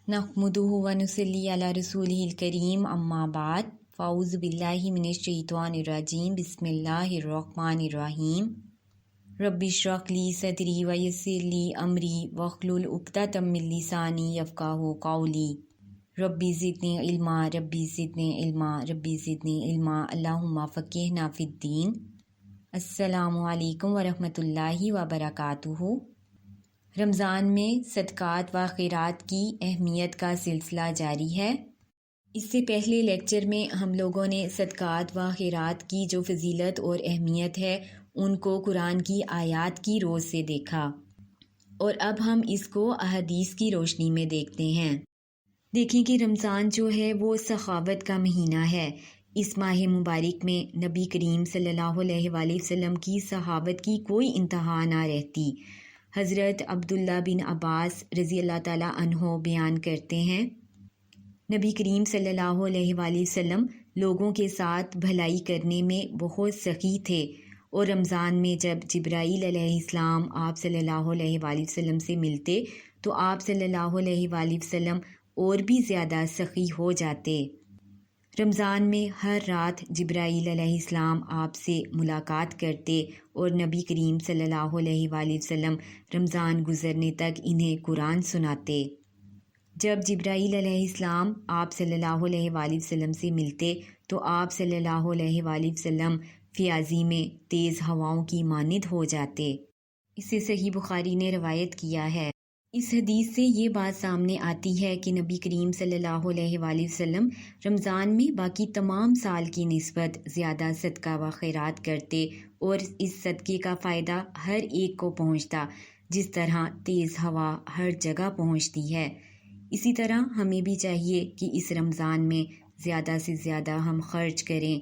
نحمدہ ونصلی علی رسولہ الکریم اما بعد فاعوذ باللہ من الشیطان الرجیم بسم اللہ الرحمن الرحیم رب اشرح لی صدری ویسر لی امری واحلل عقدۃ من لسانی یفقہوا قولی ربی زدنی علما ربی زدنی علما ربی زدنی علما اللہم فقہنا فی الدین۔ السلام علیکم ورحمۃ اللہ وبرکاتہ۔ رمضان میں صدقات و خیرات کی اہمیت کا سلسلہ جاری ہے۔ اس سے پہلے لیکچر میں ہم لوگوں نے صدقات و خیرات کی جو فضیلت اور اہمیت ہے ان کو قرآن کی آیات کی روز سے دیکھا، اور اب ہم اس کو احادیث کی روشنی میں دیکھتے ہیں۔ دیکھیں کہ رمضان جو ہے وہ سخاوت کا مہینہ ہے۔ اس ماہ مبارک میں نبی کریم صلی اللہ علیہ وآلہ وسلم کی سخاوت کی کوئی انتہا نہ رہتی۔ حضرت عبداللہ بن عباس رضی اللہ تعالیٰ عنہ بیان کرتے ہیں، نبی کریم صلی اللہ علیہ وآلہ وسلم لوگوں کے ساتھ بھلائی کرنے میں بہت سخی تھے، اور رمضان میں جب جبرائیل علیہ السلام آپ صلی اللہ علیہ وآلہ وسلم سے ملتے تو آپ صلی اللہ علیہ وآلہ وسلم اور بھی زیادہ سخی ہو جاتے۔ رمضان میں ہر رات جبرائیل علیہ السلام آپ سے ملاقات کرتے اور نبی کریم صلی اللہ علیہ وآلہ وسلم رمضان گزرنے تک انہیں قرآن سناتے۔ جب جبرائیل علیہ السلام آپ صلی اللہ علیہ وآلہ وسلم سے ملتے تو آپ صلی اللہ علیہ وآلہ وسلم فیاضی میں تیز ہواؤں کی مانند ہو جاتے۔ اسے صحیح بخاری نے روایت کیا ہے۔ اس حدیث سے یہ بات سامنے آتی ہے کہ نبی کریم صلی اللہ علیہ وآلہ وسلم رمضان میں باقی تمام سال کی نسبت زیادہ صدقہ و خیرات کرتے، اور اس صدقے کا فائدہ ہر ایک کو پہنچتا جس طرح تیز ہوا ہر جگہ پہنچتی ہے۔ اسی طرح ہمیں بھی چاہیے کہ اس رمضان میں زیادہ سے زیادہ ہم خرچ کریں،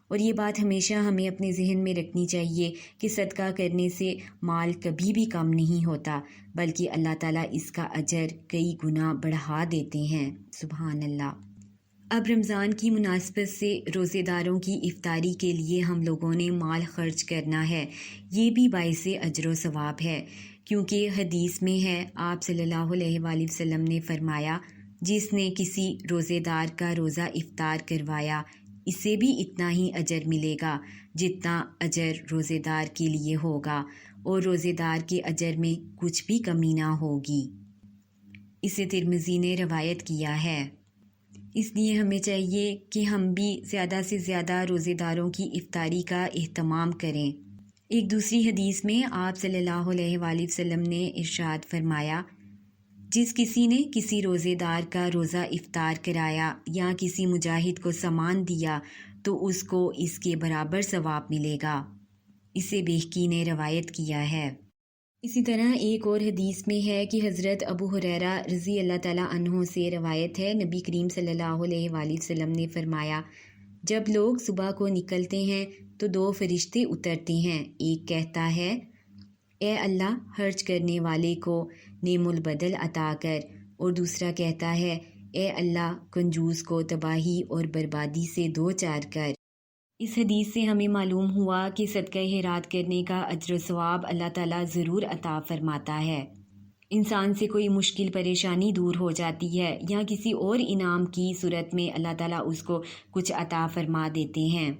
اور یہ بات ہمیشہ ہمیں اپنے ذہن میں رکھنی چاہیے کہ صدقہ کرنے سے مال کبھی بھی کم نہیں ہوتا، بلکہ اللہ تعالیٰ اس کا اجر کئی گنا بڑھا دیتے ہیں۔ سبحان اللہ۔ اب رمضان کی مناسبت سے روزے داروں کی افطاری کے لیے ہم لوگوں نے مال خرچ کرنا ہے۔ یہ بھی باعث اجر و ثواب ہے، کیونکہ حدیث میں ہے، آپ صلی اللہ علیہ وآلہ وسلم نے فرمایا، جس نے کسی روزے دار کا روزہ افطار کروایا اسے بھی اتنا ہی اجر ملے گا جتنا اجر روزے دار کے لیے ہوگا، اور روزے دار کے اجر میں کچھ بھی کمی نہ ہوگی۔ اسے ترمذی نے روایت کیا ہے۔ اس لیے ہمیں چاہیے کہ ہم بھی زیادہ سے زیادہ روزے داروں کی افطاری کا اہتمام کریں۔ ایک دوسری حدیث میں آپ صلی اللہ علیہ وآلہ وسلم نے ارشاد فرمایا، جس کسی نے کسی روزے دار کا روزہ افطار کرایا یا کسی مجاہد کو سامان دیا تو اس کو اس کے برابر ثواب ملے گا۔ اسے بہقی نے روایت کیا ہے۔ اسی طرح ایک اور حدیث میں ہے کہ حضرت ابو ہریرہ رضی اللہ تعالیٰ عنہ سے روایت ہے، نبی کریم صلی اللہ علیہ وآلہ وسلم نے فرمایا، جب لوگ صبح کو نکلتے ہیں تو دو فرشتے اترتے ہیں، ایک کہتا ہے، اے اللہ خرچ کرنے والے کو نعم البدل عطا کر، اور دوسرا کہتا ہے، اے اللہ کنجوس کو تباہی اور بربادی سے دوچار کر۔ اس حدیث سے ہمیں معلوم ہوا کہ صدقہ خیرات کرنے کا اجر و ثواب اللہ تعالیٰ ضرور عطا فرماتا ہے۔ انسان سے کوئی مشکل پریشانی دور ہو جاتی ہے، یا کسی اور انعام کی صورت میں اللہ تعالیٰ اس کو کچھ عطا فرما دیتے ہیں،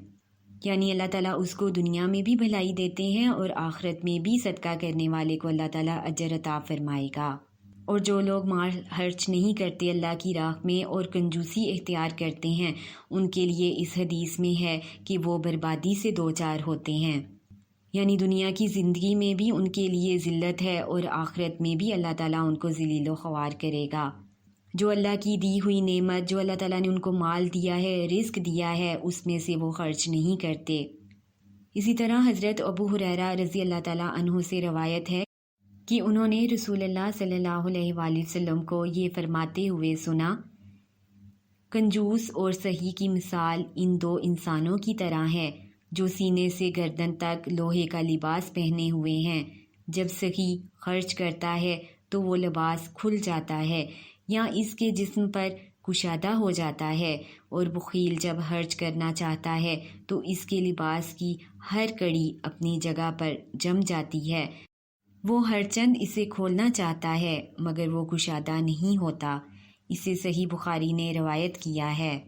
یعنی اللہ تعالیٰ اس کو دنیا میں بھی بھلائی دیتے ہیں اور آخرت میں بھی صدقہ کرنے والے کو اللہ تعالیٰ اجر عطا فرمائے گا۔ اور جو لوگ مال خرچ نہیں کرتے اللہ کی راہ میں اور کنجوسی اختیار کرتے ہیں، ان کے لیے اس حدیث میں ہے کہ وہ بربادی سے دوچار ہوتے ہیں، یعنی دنیا کی زندگی میں بھی ان کے لیے ذلت ہے اور آخرت میں بھی اللہ تعالیٰ ان کو ذلیل و خوار کرے گا۔ جو اللہ کی دی ہوئی نعمت، جو اللہ تعالیٰ نے ان کو مال دیا ہے، رزق دیا ہے، اس میں سے وہ خرچ نہیں کرتے۔ اسی طرح حضرت ابو ہریرہ رضی اللہ تعالیٰ عنہ سے روایت ہے کہ انہوں نے رسول اللہ صلی اللہ علیہ وآلہ وسلم کو یہ فرماتے ہوئے سنا، کنجوس اور سخی کی مثال ان دو انسانوں کی طرح ہے جو سینے سے گردن تک لوہے کا لباس پہنے ہوئے ہیں۔ جب سخی خرچ کرتا ہے تو وہ لباس کھل جاتا ہے یا اس کے جسم پر کشادہ ہو جاتا ہے، اور بخیل جب خرچ کرنا چاہتا ہے تو اس کے لباس کی ہر کڑی اپنی جگہ پر جم جاتی ہے، وہ ہر چند اسے کھولنا چاہتا ہے مگر وہ کشادہ نہیں ہوتا۔ اسے صحیح بخاری نے روایت کیا ہے۔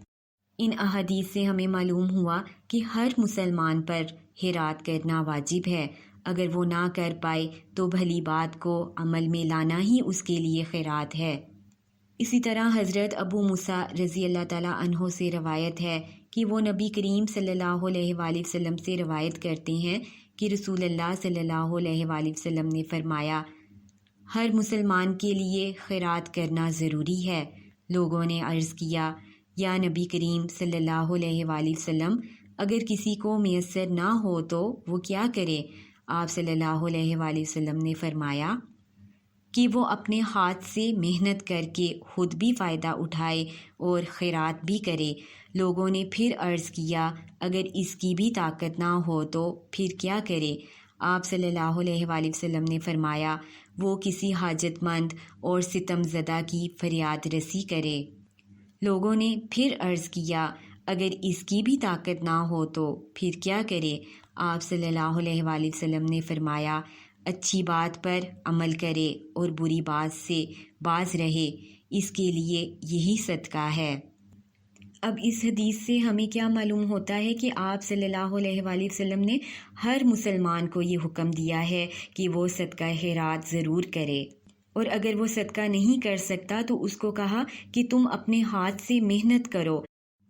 ان احادیث سے ہمیں معلوم ہوا کہ ہر مسلمان پر خیرات کرنا واجب ہے، اگر وہ نہ کر پائے تو بھلی بات کو عمل میں لانا ہی اس کے لیے خیرات ہے۔ اسی طرح حضرت ابو موسیٰ رضی اللہ تعالیٰ عنہ سے روایت ہے کہ وہ نبی کریم صلی اللہ علیہ وآلہ وسلم سے روایت کرتے ہیں کہ رسول اللہ صلی اللہ علیہ وآلہ وسلم نے فرمایا، ہر مسلمان کے لیے خیرات کرنا ضروری ہے۔ لوگوں نے عرض کیا، یا نبی کریم صلی اللہ علیہ وآلہ وسلم، اگر کسی کو میسر نہ ہو تو وہ کیا کرے؟ آپ صلی اللہ علیہ وآلہ وسلم نے فرمایا کہ وہ اپنے ہاتھ سے محنت کر کے خود بھی فائدہ اٹھائے اور خیرات بھی کرے۔ لوگوں نے پھر عرض کیا، اگر اس کی بھی طاقت نہ ہو تو پھر کیا کرے؟ آپ صلی اللہ علیہ وآلہ وسلم نے فرمایا، وہ کسی حاجت مند اور ستم زدہ کی فریاد رسی کرے۔ لوگوں نے پھر عرض کیا، اگر اس کی بھی طاقت نہ ہو تو پھر کیا کرے؟ آپ صلی اللہ علیہ وآلہ وسلم نے فرمایا، اچھی بات پر عمل کرے اور بری بات سے باز رہے، اس کے لیے یہی صدقہ ہے۔ اب اس حدیث سے ہمیں کیا معلوم ہوتا ہے کہ آپ صلی اللہ علیہ وآلہ وسلم نے ہر مسلمان کو یہ حکم دیا ہے کہ وہ صدقہ خیرات ضرور کرے، اور اگر وہ صدقہ نہیں کر سکتا تو اس کو کہا کہ تم اپنے ہاتھ سے محنت کرو،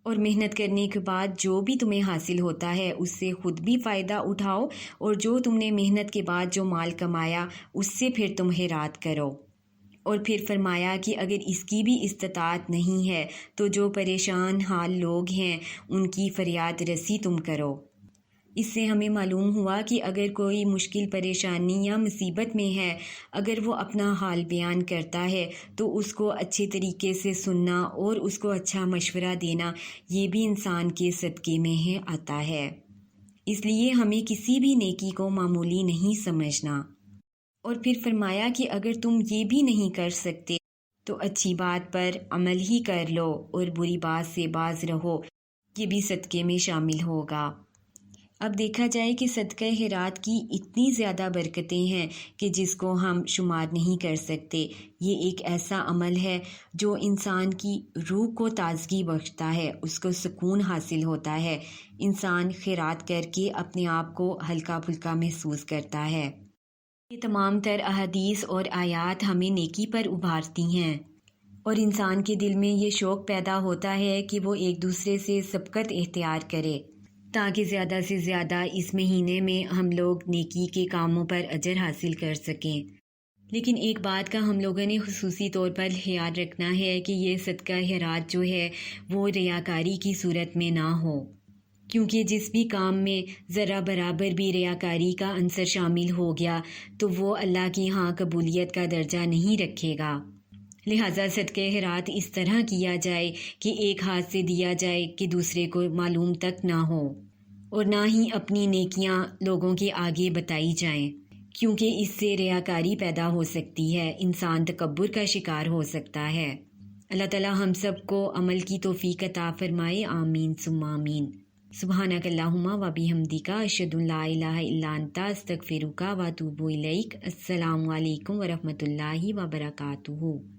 اور محنت کرنے کے بعد جو بھی تمہیں حاصل ہوتا ہے اس سے خود بھی فائدہ اٹھاؤ، اور جو تم نے محنت کے بعد جو مال کمایا اس سے پھر تم خیرات کرو۔ اور پھر فرمایا کہ اگر اس کی بھی استطاعت نہیں ہے تو جو پریشان حال لوگ ہیں ان کی فریاد رسی تم کرو۔ اس سے ہمیں معلوم ہوا کہ اگر کوئی مشکل پریشانی یا مصیبت میں ہے، اگر وہ اپنا حال بیان کرتا ہے تو اس کو اچھے طریقے سے سننا اور اس کو اچھا مشورہ دینا، یہ بھی انسان کے صدقے میں ہی آتا ہے۔ اس لیے ہمیں کسی بھی نیکی کو معمولی نہیں سمجھنا۔ اور پھر فرمایا کہ اگر تم یہ بھی نہیں کر سکتے تو اچھی بات پر عمل ہی کر لو اور بری بات سے باز رہو، یہ بھی صدقے میں شامل ہوگا۔ اب دیکھا جائے کہ صدقہ خیرات کی اتنی زیادہ برکتیں ہیں کہ جس کو ہم شمار نہیں کر سکتے۔ یہ ایک ایسا عمل ہے جو انسان کی روح کو تازگی بخشتا ہے، اس کو سکون حاصل ہوتا ہے، انسان خیرات کر کے اپنے آپ کو ہلکا پھلکا محسوس کرتا ہے۔ یہ تمام تر احادیث اور آیات ہمیں نیکی پر ابھارتی ہیں، اور انسان کے دل میں یہ شوق پیدا ہوتا ہے کہ وہ ایک دوسرے سے سبقت اختیار کرے، تاکہ زیادہ سے زیادہ اس مہینے میں ہم لوگ نیکی کے کاموں پر اجر حاصل کر سکیں۔ لیکن ایک بات کا ہم لوگوں نے خصوصی طور پر خیال رکھنا ہے کہ یہ صدقہ خیرات جو ہے وہ ریاکاری کی صورت میں نہ ہو، کیونکہ جس بھی کام میں ذرا برابر بھی ریاکاری کا عنصر شامل ہو گیا تو وہ اللہ کی ہاں قبولیت کا درجہ نہیں رکھے گا۔ لہٰذا صدقہ خیرات اس طرح کیا جائے کہ ایک ہاتھ سے دیا جائے کہ دوسرے کو معلوم تک نہ ہو، اور نہ ہی اپنی نیکیاں لوگوں کے آگے بتائی جائیں، کیونکہ اس سے ریاکاری پیدا ہو سکتی ہے، انسان تکبر کا شکار ہو سکتا ہے۔ اللہ تعالی ہم سب کو عمل کی توفیق عطا فرمائے، آمین ثم آمین۔ سبحانک اللہم و بحمدک، اشہد ان لا الہ الا انت، استغفرک و اتوب الیک۔ السلام علیکم ورحمۃ اللہ وبرکاتہ۔